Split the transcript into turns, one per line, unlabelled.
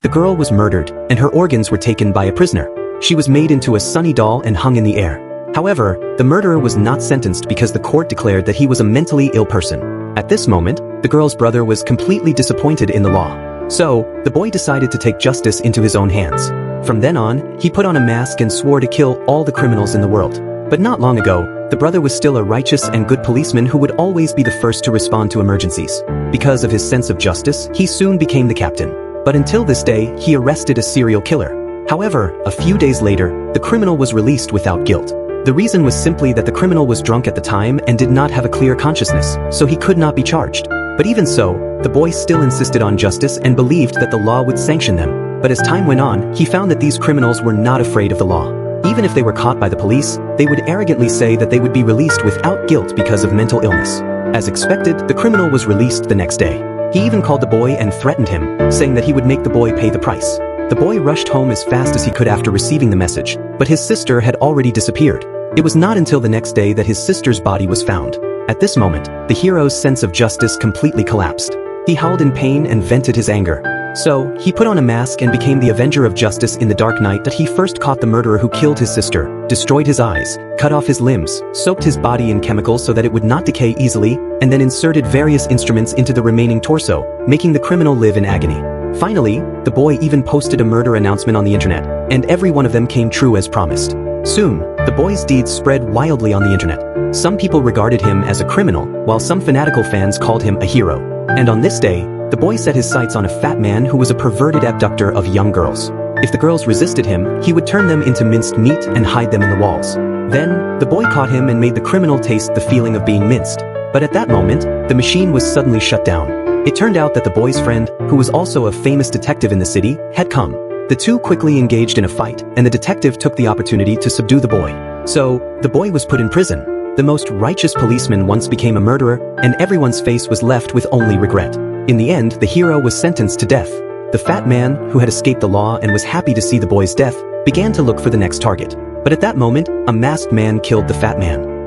the girl was murdered, and her organs were taken by a prisoner. She was made into a sunny doll and hung in the air. However, the murderer was not sentenced because the court declared that he was a mentally ill person. At this moment, the girl's brother was completely disappointed in the law. So, the boy decided to take justice into his own hands. From then on, he put on a mask and swore to kill all the criminals in the world. But not long ago, the brother was still a righteous and good policeman who would always be the first to respond to emergencies. Because of his sense of justice, he soon became the captain. But until this day, he arrested a serial killer. However, a few days later, the criminal was released without guilt. The reason was simply that the criminal was drunk at the time and did not have a clear consciousness, so he could not be charged. But even so, the boy still insisted on justice and believed that the law would sanction them. But as time went on, he found that these criminals were not afraid of the law. Even if they were caught by the police, they would arrogantly say that they would be released without guilt because of mental illness. As expected, the criminal was released the next day. He even called the boy and threatened him, saying that he would make the boy pay the price. The boy rushed home as fast as he could after receiving the message, but his sister had already disappeared. It was not until the next day that his sister's body was found. At this moment, the hero's sense of justice completely collapsed. He howled in pain and vented his anger. So, he put on a mask and became the avenger of justice in the dark night that he first caught the murderer who killed his sister, destroyed his eyes, cut off his limbs, soaked his body in chemicals so that it would not decay easily, and then inserted various instruments into the remaining torso, making the criminal live in agony. Finally, the boy even posted a murder announcement on the internet, and every one of them came true as promised. Soon, the boy's deeds spread wildly on the internet. Some people regarded him as a criminal, while some fanatical fans called him a hero. And on this day, the boy set his sights on a fat man who was a perverted abductor of young girls. If the girls resisted him, he would turn them into minced meat and hide them in the walls. Then, the boy caught him and made the criminal taste the feeling of being minced. But at that moment, the machine was suddenly shut down. It turned out that the boy's friend, who was also a famous detective in the city, had come. The two quickly engaged in a fight, and the detective took the opportunity to subdue the boy. So, the boy was put in prison. The most righteous policeman once became a murderer, and everyone's face was left with only regret. In the end, the hero was sentenced to death. The fat man, who had escaped the law and was happy to see the boy's death, began to look for the next target. But at that moment, a masked man killed the fat man.